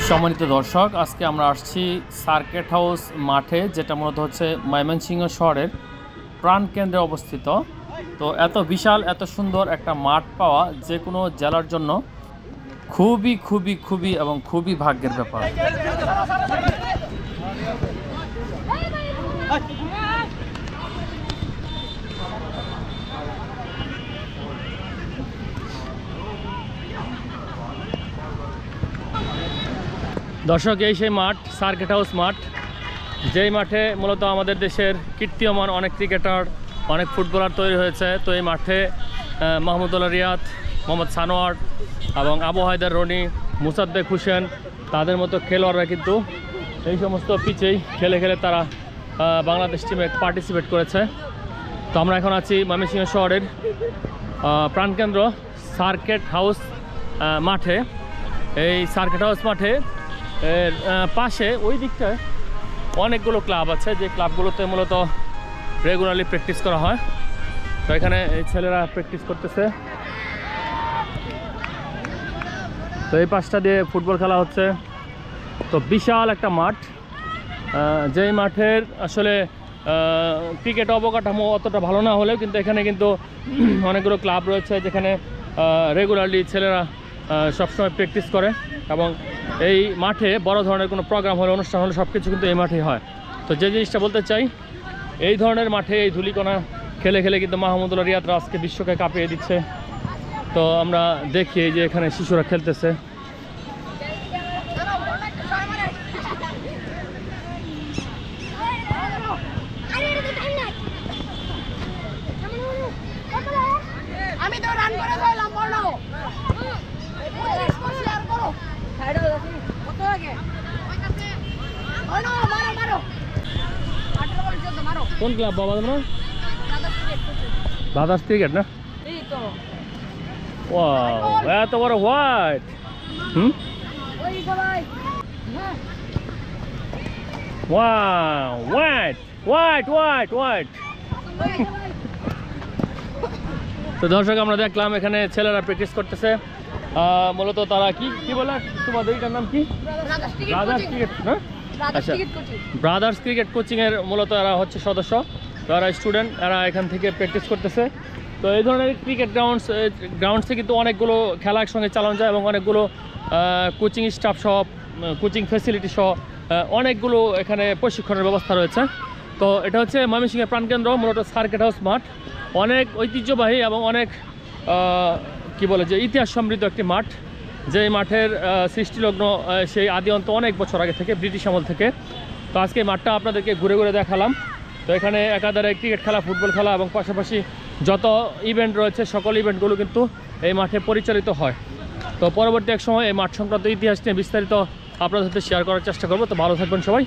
সম্মানিত দর্শক, আজকে আমরা আসছি সার্কিট হাউস মাঠে, যেটা মূলত হচ্ছে ময়মনসিংহ শহরের প্রাণকেন্দ্রে অবস্থিত। তো এত বিশাল এত সুন্দর একটা মাঠ পাওয়া যে কোনো জেলার জন্য খুবই খুবই খুবই এবং খুবই ভাগ্যের ব্যাপার। দর্শক, এই সেই মাঠ সার্কিট হাউস মাঠ, যেই মাঠে মূলত আমাদের দেশের কীর্তিমান অনেক ক্রিকেটার অনেক ফুটবলার তৈরি হয়েছে। তো এই মাঠে মাহমুদুল্লাহ রিয়াদ, মোহাম্মদ সানোয়ার এবং আবু হায়দার রনি, মুসাদ্দেক হোসেন তাদের মতো খেলোয়াড়রা কিন্তু এই সমস্ত পিচেই খেলে খেলে তারা বাংলাদেশ টিমে পার্টিসিপেট করেছে। তো আমরা এখন আছি ময়মনসিংহ শহরের প্রাণকেন্দ্র সার্কিট হাউস মাঠে। এই সার্কিট হাউস মাঠে এর পাশে ওই দিকটায় অনেকগুলো ক্লাব আছে, যে ক্লাবগুলোতে মূলত রেগুলারলি প্র্যাকটিস করা হয়। তো এখানে এই ছেলেরা প্র্যাকটিস করতেছে। তো এই পাশটা দিয়ে ফুটবল খেলা হচ্ছে। তো বিশাল একটা মাঠ, যেই মাঠের আসলে ক্রিকেট অবকাঠামো অতটা ভালো না হলেও কিন্তু এখানে কিন্তু অনেকগুলো ক্লাব রয়েছে, যেখানে রেগুলারলি ছেলেরা সবসময় প্র্যাকটিস করে। এবং এই মাঠে বড় ধরনের কোনো প্রোগ্রাম হলে, অনুষ্ঠান হলে সব কিছু কিন্তু এই মাঠেই হয়। তো যে জিনিসটা বলতে চাই, এই ধরনের মাঠে এই ধুলিকণা খেলে খেলে কিন্তু মাহমুদুল্লাহ রিয়াদরা আজকে বিশ্বকে কাঁপিয়ে দিচ্ছে। তো আমরা দেখি যে এখানে শিশুরা খেলতেছে। আমি তো রান করে যাইলাম বড় কত আগে কোন ক্লাব বাবা তোমরা? ব্রাদার্স ক্রিকেট না? এই তো ওয়াও, এত বড় হোয়াইট। ওই সবাই wow, white white white white. তো দর্শক, আমরা দেখলাম এখানে ছেলেরা প্র্যাকটিস করতেছে। মূলত তারা কি বলে, তোমাদের এটার নাম কি? ব্রাদার্স ক্রিকেট না? আচ্ছা, ব্রাদার্স ক্রিকেট কোচিংয়ের মূলত এরা হচ্ছে সদস্য, তারা স্টুডেন্ট, এরা এখান থেকে প্র্যাকটিস করতেছে। তো এই ধরনের ক্রিকেট গ্রাউন্ডসে কিন্তু অনেকগুলো খেলা একসঙ্গে চালানো যায় এবং অনেকগুলো কোচিং স্টাফ সহ, কোচিং ফ্যাসিলিটি সহ অনেকগুলো এখানে প্রশিক্ষণের ব্যবস্থা রয়েছে। তো এটা হচ্ছে ময়মনসিংহের প্রাণকেন্দ্র, মূলত সার্কিট হাউস মাঠ। অনেক ঐতিহ্যবাহী এবং অনেক কি বলে যে ইতিহাস সমৃদ্ধ একটি মাঠ, যে মাঠের সৃষ্টিলগ্ন সেই আদি অন্ত অনেক বছর আগে থেকে, ব্রিটিশ আমল থেকে। তো আজকে এই মাঠটা আপনাদেরকে ঘুরে ঘুরে দেখালাম। তো এখানে একাধারে ক্রিকেট খেলা, ফুটবল খেলা এবং পাশাপাশি যত ইভেন্ট রয়েছে সকল ইভেন্টগুলো কিন্তু এই মাঠে পরিচালিত হয়। তো পরবর্তী এক সময় এই মাঠ সংক্রান্ত ইতিহাস নিয়ে বিস্তারিত আপনাদের সাথে শেয়ার করার চেষ্টা করবো। তো ভালো থাকবেন সবাই।